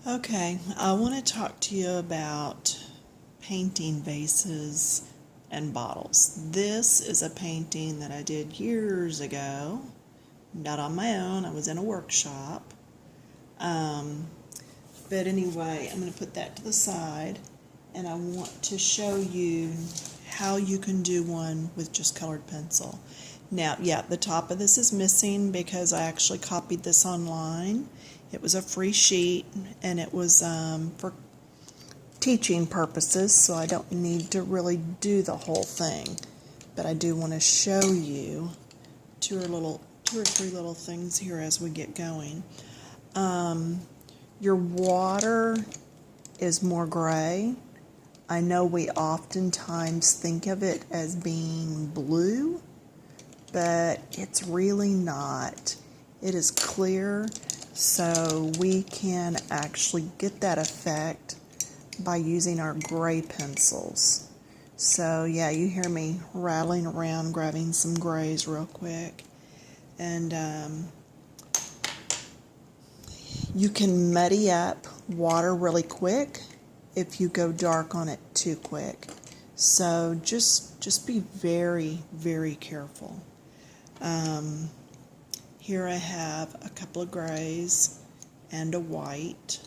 Okay, I want to talk to you about painting vases and bottles. This is a painting that I did years ago, not on my own. I was in a workshop. Um, but anyway, I'm going to put that to the side, and I want to show you how you can do one with just colored pencil. Now, yeah, the top of this is missing because I actually copied this online. It was a free sheet, and it was for teaching purposes, so I don't need to really do the whole thing. But I do want to show you two or three little things here as we get going. Your water is more gray. I know we oftentimes think of it as being blue, but it's really not. It is clear, so we can actually get that effect by using our gray pencils. So yeah, you hear me rattling around, grabbing some grays real quick. And you can muddy up water really quick if you go dark on it too quick. So just be very, very careful. Here I have a couple of grays and a white.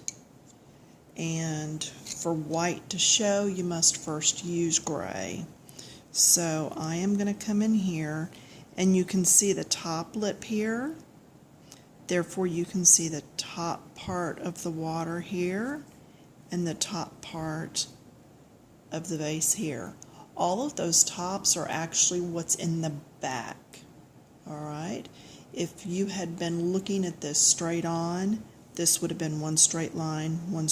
And for white to show, you must first use gray. So I am going to come in here, and you can see the top lip here. Therefore, you can see the top part of the water here and the top part of the vase here. All of those tops are actually what's in the back. All right? If you had been looking at this straight on, this would have been one straight line, and one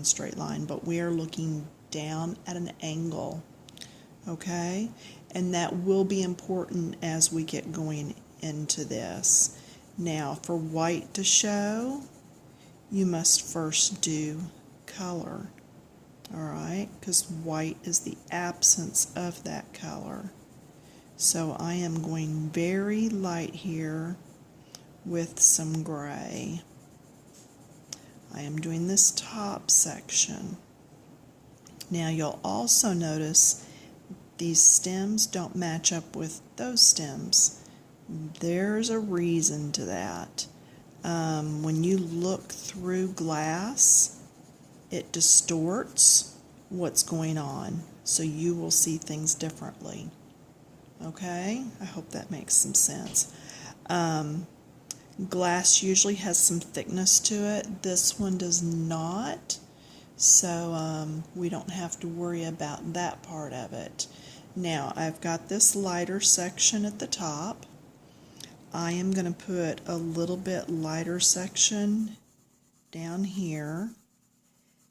straight line, but we are looking down at an angle, okay? And that will be important as we get going into this. Now, for white to show, you must first do color, all right? Because white is the absence of that color. So I am going very light here with some gray. I am doing this top section. Now you'll also notice these stems don't match up with those stems. There's a reason to that. When you look through glass, it distorts what's going on, so you will see things differently. Okay? I hope that makes some sense. Glass usually has some thickness to it. This one does not, so we don't have to worry about that part of it. Now, I've got this lighter section at the top. I am going to put a little bit lighter section down here,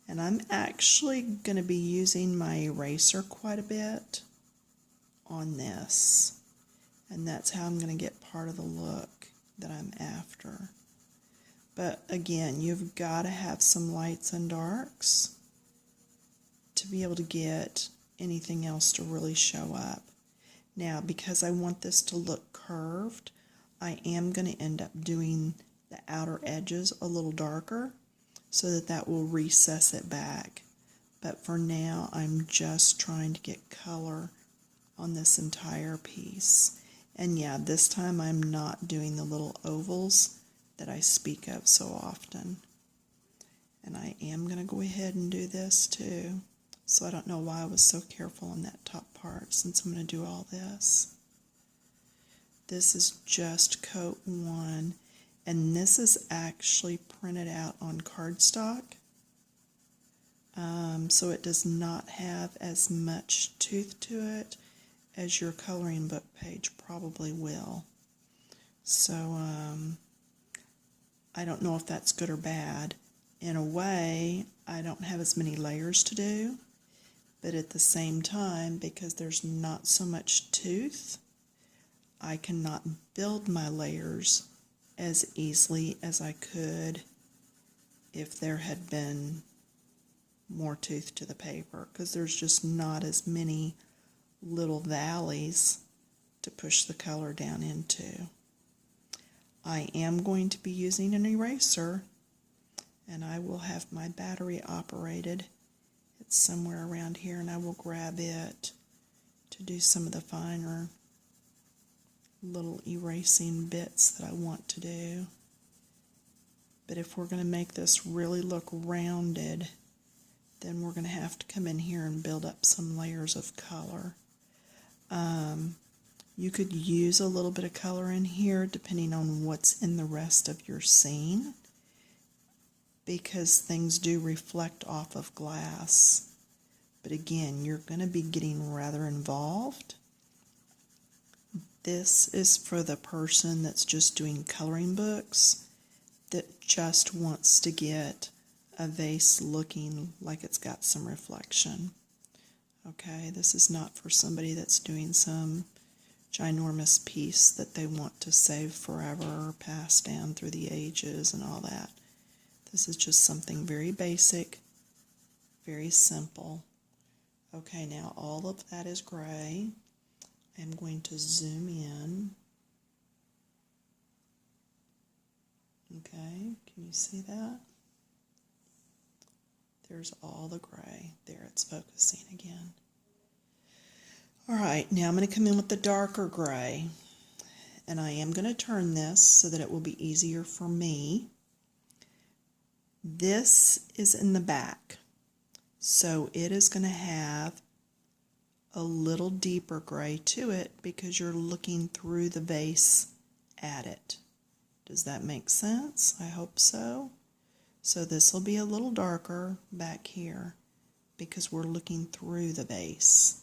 and I'm actually going to be using my eraser quite a bit on this, and that's how I'm going to get part of the look that I'm after. But again, you've got to have some lights and darks to be able to get anything else to really show up. Now, because I want this to look curved, I am going to end up doing the outer edges a little darker so that that will recess it back. But for now, I'm just trying to get color on this entire piece. And yeah, this time I'm not doing the little ovals that I speak of so often. And I am going to go ahead and do this too. So I don't know why I was so careful on that top part, since I'm going to do all this. This is just coat one, and this is actually printed out on cardstock. So it does not have as much tooth to it as your coloring book page probably will. So I don't know if that's good or bad. In a way, I don't have as many layers to do, but at the same time, because there's not so much tooth, I cannot build my layers as easily as I could if there had been more tooth to the paper, because there's just not as many little valleys to push the color down into. I am going to be using an eraser, and I will have my battery operated. It's somewhere around here, and I will grab it to do some of the finer little erasing bits that I want to do. But if we're going to make this really look rounded, then we're going to have to come in here and build up some layers of color. You could use a little bit of color in here depending on what's in the rest of your scene, because things do reflect off of glass. But again, you're going to be getting rather involved. This is for the person that's just doing coloring books, that just wants to get a vase looking like it's got some reflection. Okay, this is not for somebody that's doing some ginormous piece that they want to save forever or pass down through the ages and all that. This is just something very basic, very simple. Okay, now all of that is gray. I'm going to zoom in. Okay, can you see that? There's all the gray. There, it's focusing again. All right, now I'm going to come in with the darker gray, and I am going to turn this so that it will be easier for me. This is in the back, so it is going to have a little deeper gray to it because you're looking through the vase at it. Does that make sense? I hope so. So this will be a little darker back here because we're looking through the vase.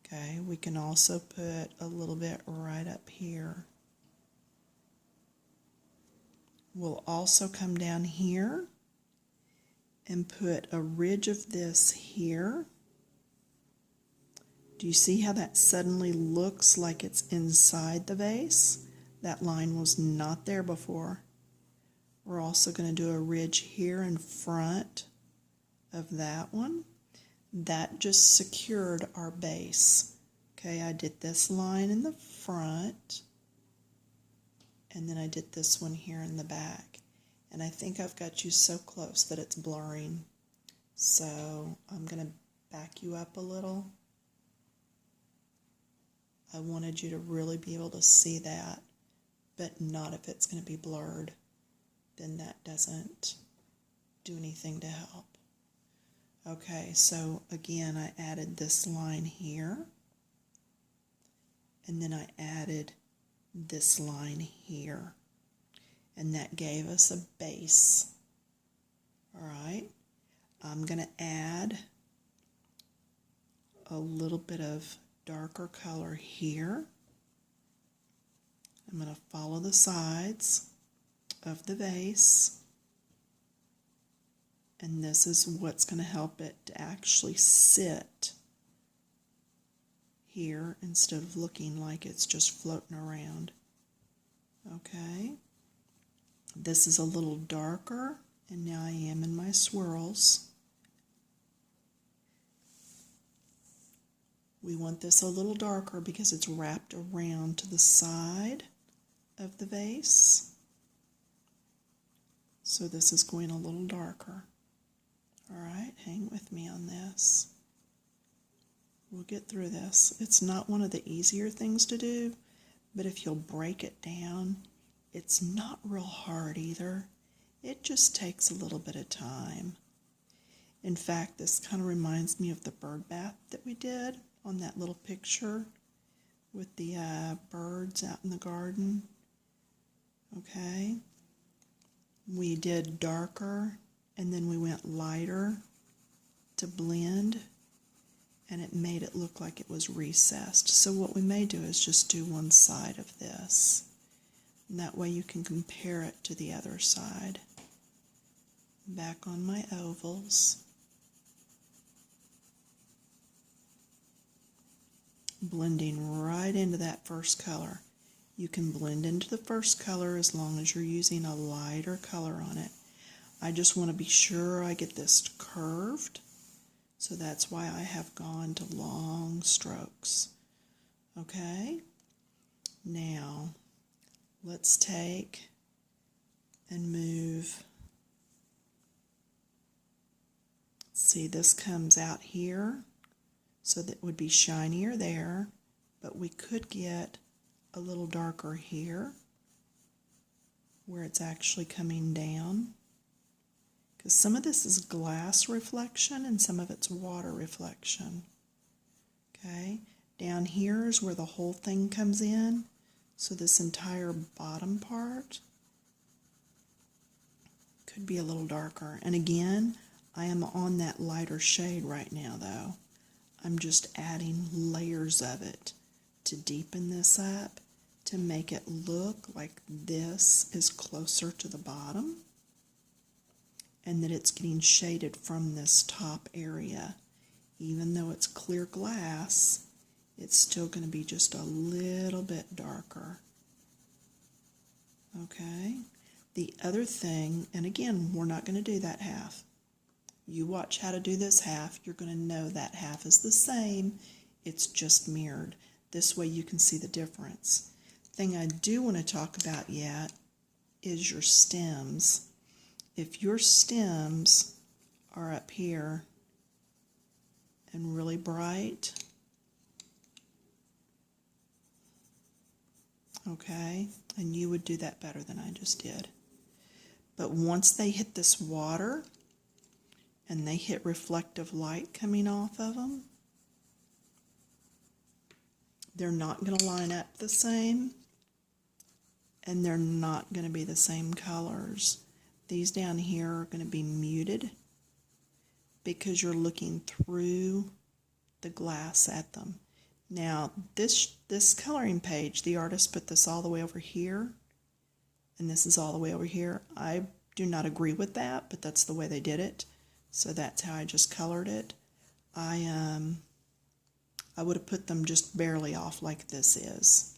Okay, we can also put a little bit right up here. We'll also come down here and put a ridge of this here. Do you see how that suddenly looks like it's inside the vase? That line was not there before. We're also going to do a ridge here in front of that one. That just secured our base. Okay, I did this line in the front, and then I did this one here in the back. And I think I've got you so close that it's blurring. So I'm going to back you up a little. I wanted you to really be able to see that, but not if it's going to be blurred. Then that doesn't do anything to help. Okay, so again, I added this line here, and then I added this line here, and that gave us a base. All right, I'm going to add a little bit of darker color here. I'm going to follow the sides of the vase, and this is what's going to help it to actually sit here instead of looking like it's just floating around. Okay, this is a little darker, and now I am in my swirls. We want this a little darker because it's wrapped around to the side of the vase. So this is going a little darker. All right, hang with me on this. We'll get through this. It's not one of the easier things to do, but if you'll break it down, it's not real hard either. It just takes a little bit of time. In fact, this kind of reminds me of the bird bath that we did on that little picture with the birds out in the garden. Okay. We did darker, and then we went lighter to blend, and it made it look like it was recessed. So what we may do is just do one side of this, and that way you can compare it to the other side. Back on my ovals. Blending right into that first color. You can blend into the first color as long as you're using a lighter color on it. I just want to be sure I get this curved, so that's why I have gone to long strokes. Okay? Now, let's take and move See, this comes out here, so that would be shinier there, but we could get a little darker here where it's actually coming down, because some of this is glass reflection and some of it's water reflection. Okay, down here is where the whole thing comes in, so this entire bottom part could be a little darker. And again, I am on that lighter shade right now though. I'm just adding layers of it to deepen this up, to make it look like this is closer to the bottom and that it's getting shaded from this top area. Even though it's clear glass, it's still going to be just a little bit darker. Okay? The other thing, and again, we're not going to do that half. You watch how to do this half, you're going to know that half is the same, it's just mirrored. This way you can see the difference. Thing I do want to talk about yet is your stems. If your stems are up here and really bright, okay, and you would do that better than I just did. But once they hit this water and they hit reflective light coming off of them, they're not going to line up the same, and they're not going to be the same colors. These down here are going to be muted because you're looking through the glass at them. Now, this coloring page, the artist put this all the way over here, and this is all the way over here. I do not agree with that, but that's the way they did it. So that's how I just colored it. I would have put them just barely off like this is.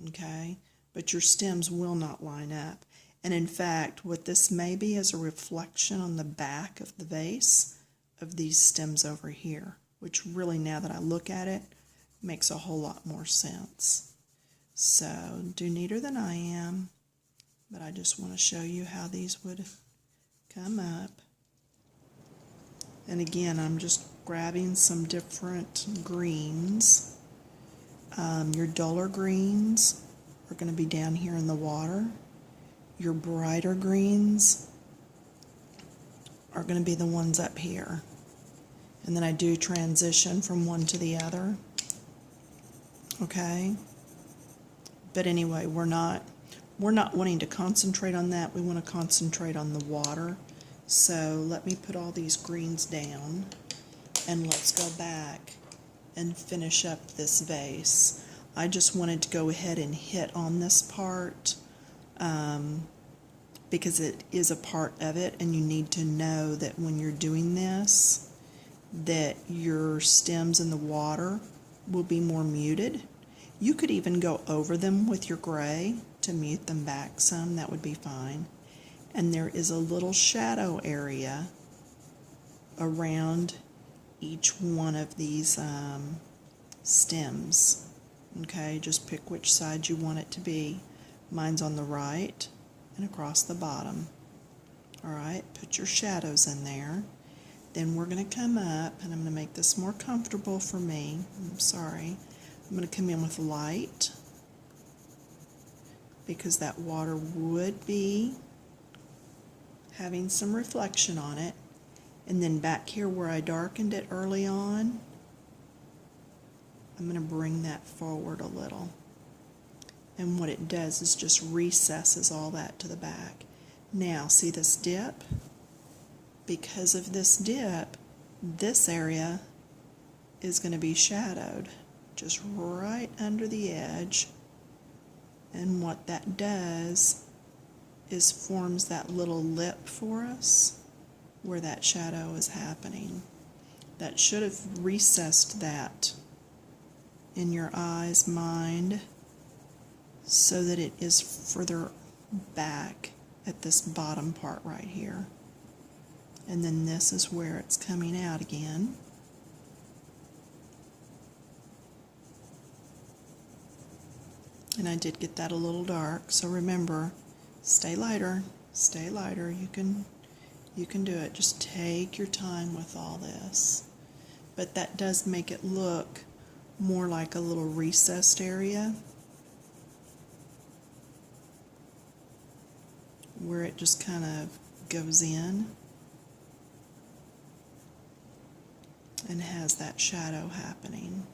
Okay? But your stems will not line up. And in fact, what this may be is a reflection on the back of the vase of these stems over here, which really, now that I look at it, makes a whole lot more sense. So, do neater than I am, but I just want to show you how these would come up. And again, I'm just grabbing some different greens. Your duller greens are going to be down here in the water. Your brighter greens are going to be the ones up here. And then I do transition from one to the other. Okay? But anyway, we're not wanting to concentrate on that. We want to concentrate on the water. So let me put all these greens down and let's go back and finish up this vase. I just wanted to go ahead and hit on this part because it is a part of it, and you need to know that when you're doing this, that your stems in the water will be more muted. You could even go over them with your gray to mute them back some. That would be fine. And there is a little shadow area around each one of these stems. Okay, just pick which side you want it to be. Mine's on the right and across the bottom. Alright, put your shadows in there. Then we're going to come up, and I'm going to make this more comfortable for me. I'm sorry. I'm going to come in with light, because that water would be having some reflection on it. And then back here where I darkened it early on, I'm going to bring that forward a little. And what it does is just recesses all that to the back. Now, see this dip? Because of this dip, this area is going to be shadowed just right under the edge. And what that does is forms that little lip for us where that shadow is happening. That should have recessed that in your eye's mind so that it is further back at this bottom part right here. And then this is where it's coming out again. And I did get that a little dark, so remember, stay lighter, stay lighter. You You can do it. Just take your time with all this. But that does make it look more like a little recessed area where it just kind of goes in and has that shadow happening.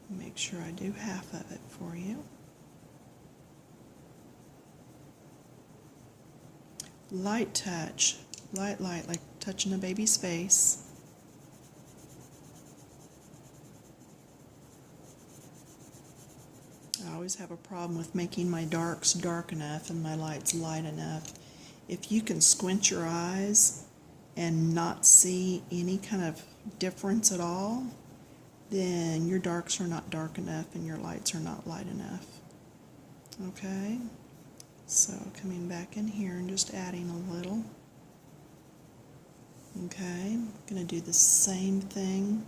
Make sure I do half of it for you. Light touch, light, like touching a baby's face. I always have a problem with making my darks dark enough and my lights light enough. If you can squint your eyes and not see any kind of difference at all, then your darks are not dark enough and your lights are not light enough. Okay? So coming back in here and just adding a little. Okay, I'm going to do the same thing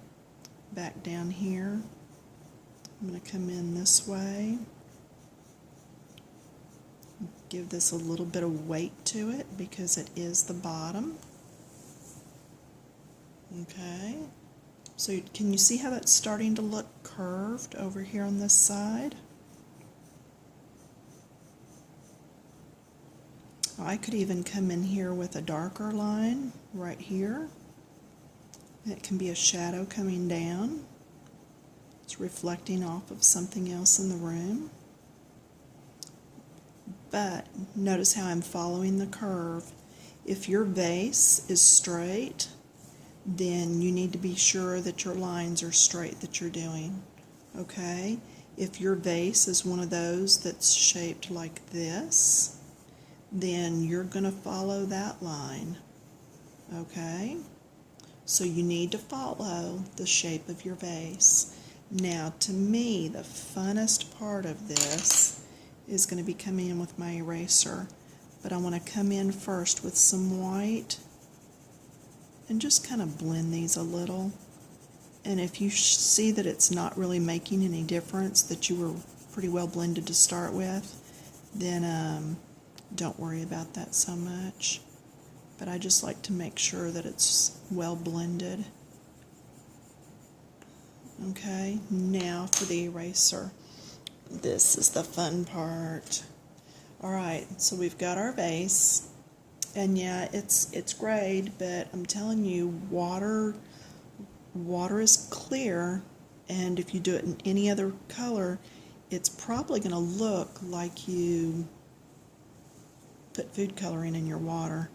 back down here. I'm going to come in this way. Give this a little bit of weight to it because it is the bottom. Okay, so can you see how that's starting to look curved over here on this side? I could even come in here with a darker line right here. It can be a shadow coming down. It's reflecting off of something else in the room. But notice how I'm following the curve. If your vase is straight, then you need to be sure that your lines are straight that you're doing. Okay? If your vase is one of those that's shaped like this, then you're going to follow that line. Okay? So you need to follow the shape of your vase. Now, to me, the funnest part of this is going to be coming in with my eraser. But I want to come in first with some white and just kind of blend these a little. And if you see that it's not really making any difference, that you were pretty well blended to start with, then don't worry about that so much. But I just like to make sure that it's well blended. Okay, now for the eraser. This is the fun part. Alright, so we've got our vase. And yeah, it's grayed, but I'm telling you, water is clear, and if you do it in any other color, it's probably going to look like you put food coloring in your water.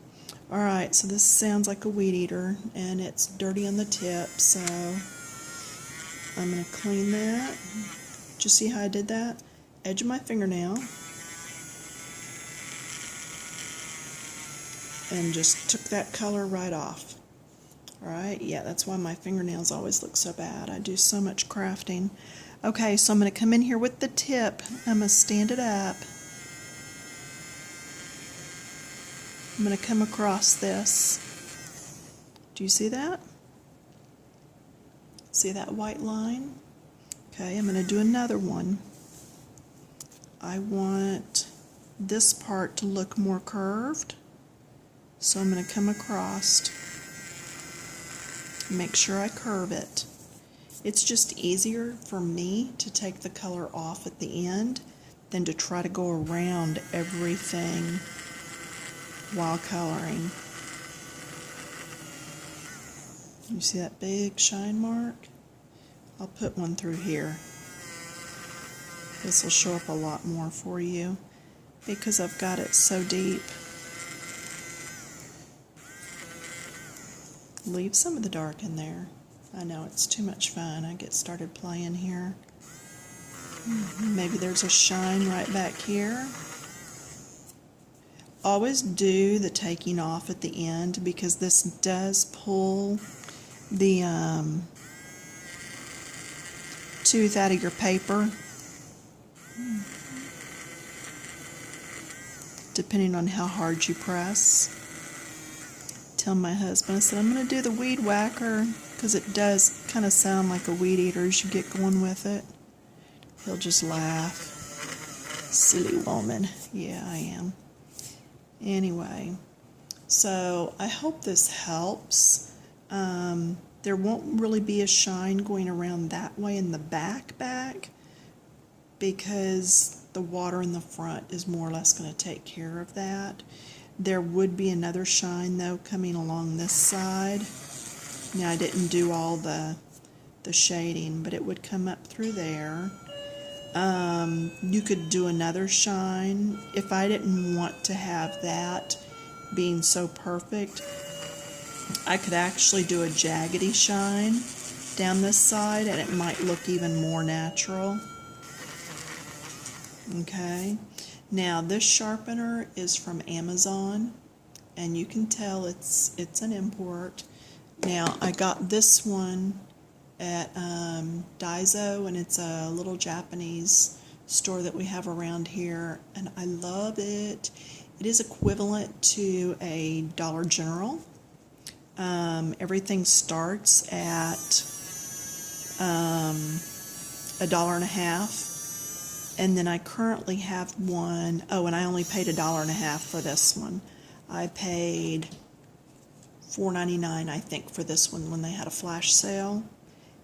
Alright, so this sounds like a weed eater, and it's dirty on the tip, so I'm going to clean that. Did you see how I did that? Edge of my fingernail. And just took that color right off. Alright, yeah, that's why my fingernails always look so bad. I do so much crafting. Okay, so I'm going to come in here with the tip. I'm going to stand it up. I'm going to come across this. Do you see that? See that white line? Okay, I'm going to do another one. I want this part to look more curved. So I'm going to come across, make sure I curve it. It's just easier for me to take the color off at the end than to try to go around everything while coloring. You see that big shine mark? I'll put one through here. This will show up a lot more for you because I've got it so deep. Leave some of the dark in there. I know it's too much fun. I get started playing here. Maybe there's a shine right back here. Always do the taking off at the end because this does pull the tooth out of your paper. Depending on how hard you press. Tell my husband, I said, I'm going to do the weed whacker because it does kind of sound like a weed eater as you get going with it. He'll just laugh. Silly woman. Yeah, I am. Anyway, So I hope this helps. There won't really be a shine going around that way in the back because the water in the front is more or less going to take care of that. There would be another shine though coming along this side. Now I didn't do all the shading, but it would come up through there. You could do another shine. If I didn't want to have that being so perfect, I could actually do a jaggedy shine down this side and it might look even more natural. Okay, now this sharpener is from Amazon and you can tell it's an import. Now I got this one at Daiso, and it's a little Japanese store that we have around here, and I love it. It is equivalent to a Dollar General. Everything starts at $1.50, and then I currently have one. Oh, and I only paid $1.50 for this one. I paid $4.99, I think, for this one when they had a flash sale.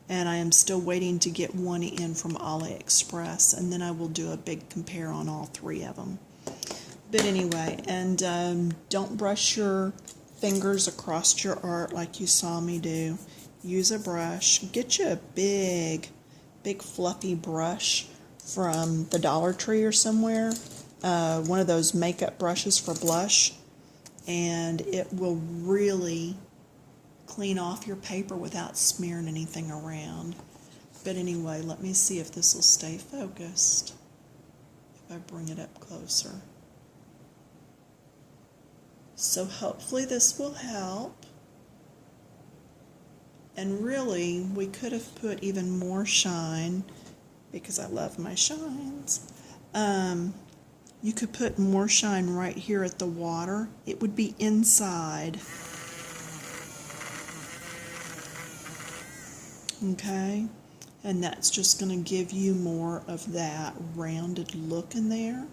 And I am still waiting to get one in from AliExpress, and then I will do a big compare on all three of them. But anyway, and don't brush your fingers across your art like you saw me do. Use a brush. Get you a big fluffy brush from the Dollar Tree or somewhere. One of those makeup brushes for blush, and it will really clean off your paper without smearing anything around. But anyway, let me see if this will stay focused if I bring it up closer. So hopefully this will help. And really, we could have put even more shine because I love my shines. You could put more shine right here at the water. It would be inside. Okay, and that's just going to give you more of that rounded look in there.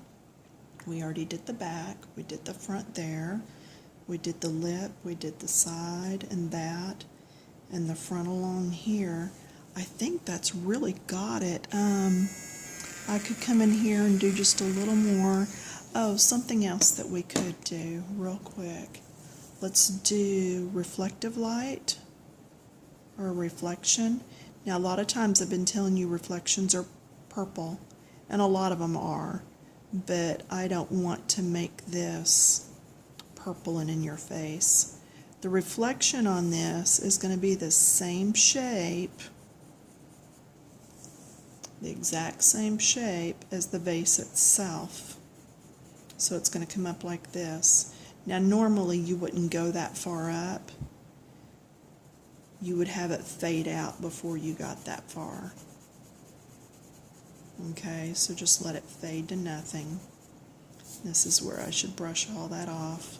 We already did the back, we did the front there, we did the lip, we did the side and that, and the front along here. I think that's really got it. I could come in here and do just a little more. Oh, something else that we could do real quick. Let's do reflective light. Or a reflection. Now a lot of times I've been telling you reflections are purple, and a lot of them are, but I don't want to make this purple and in your face. The reflection on this is going to be the same shape, the exact same shape as the vase itself. So it's going to come up like this. Now normally you wouldn't go that far up. You would have it fade out before you got that far. Okay, so just let it fade to nothing. This is where I should brush all that off.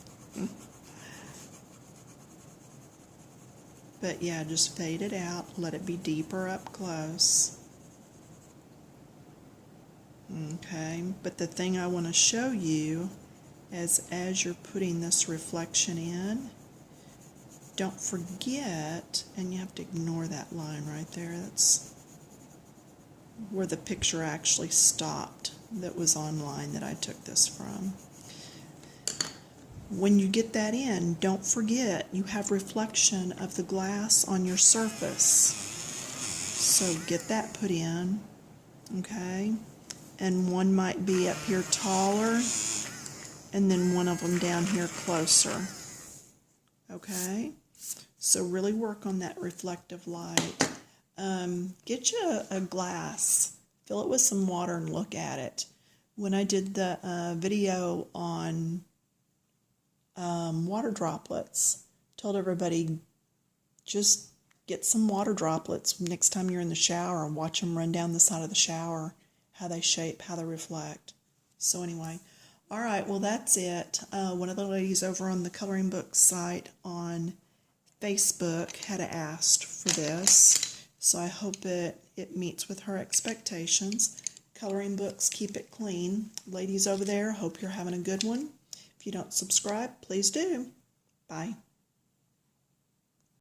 But yeah, just fade it out, let it be deeper up close. Okay, but the thing I want to show you is as you're putting this reflection in, don't forget, and you have to ignore that line right there, that's where the picture actually stopped that was online that I took this from. When you get that in, don't forget you have reflection of the glass on your surface. So get that put in, okay? And one might be up here taller, and then one of them down here closer, okay? So really work on that reflective light. Get you a glass, fill it with some water and look at it. When I did the video on water droplets, told everybody just get some water droplets next time you're in the shower and watch them run down the side of the shower, how they shape, how they reflect. So anyway, all right, well that's it. One of the ladies over on the coloring book site on Facebook had asked for this, so I hope it meets with her expectations. Coloring books, keep it clean. Ladies over there, hope you're having a good one. If you don't subscribe, please do. Bye.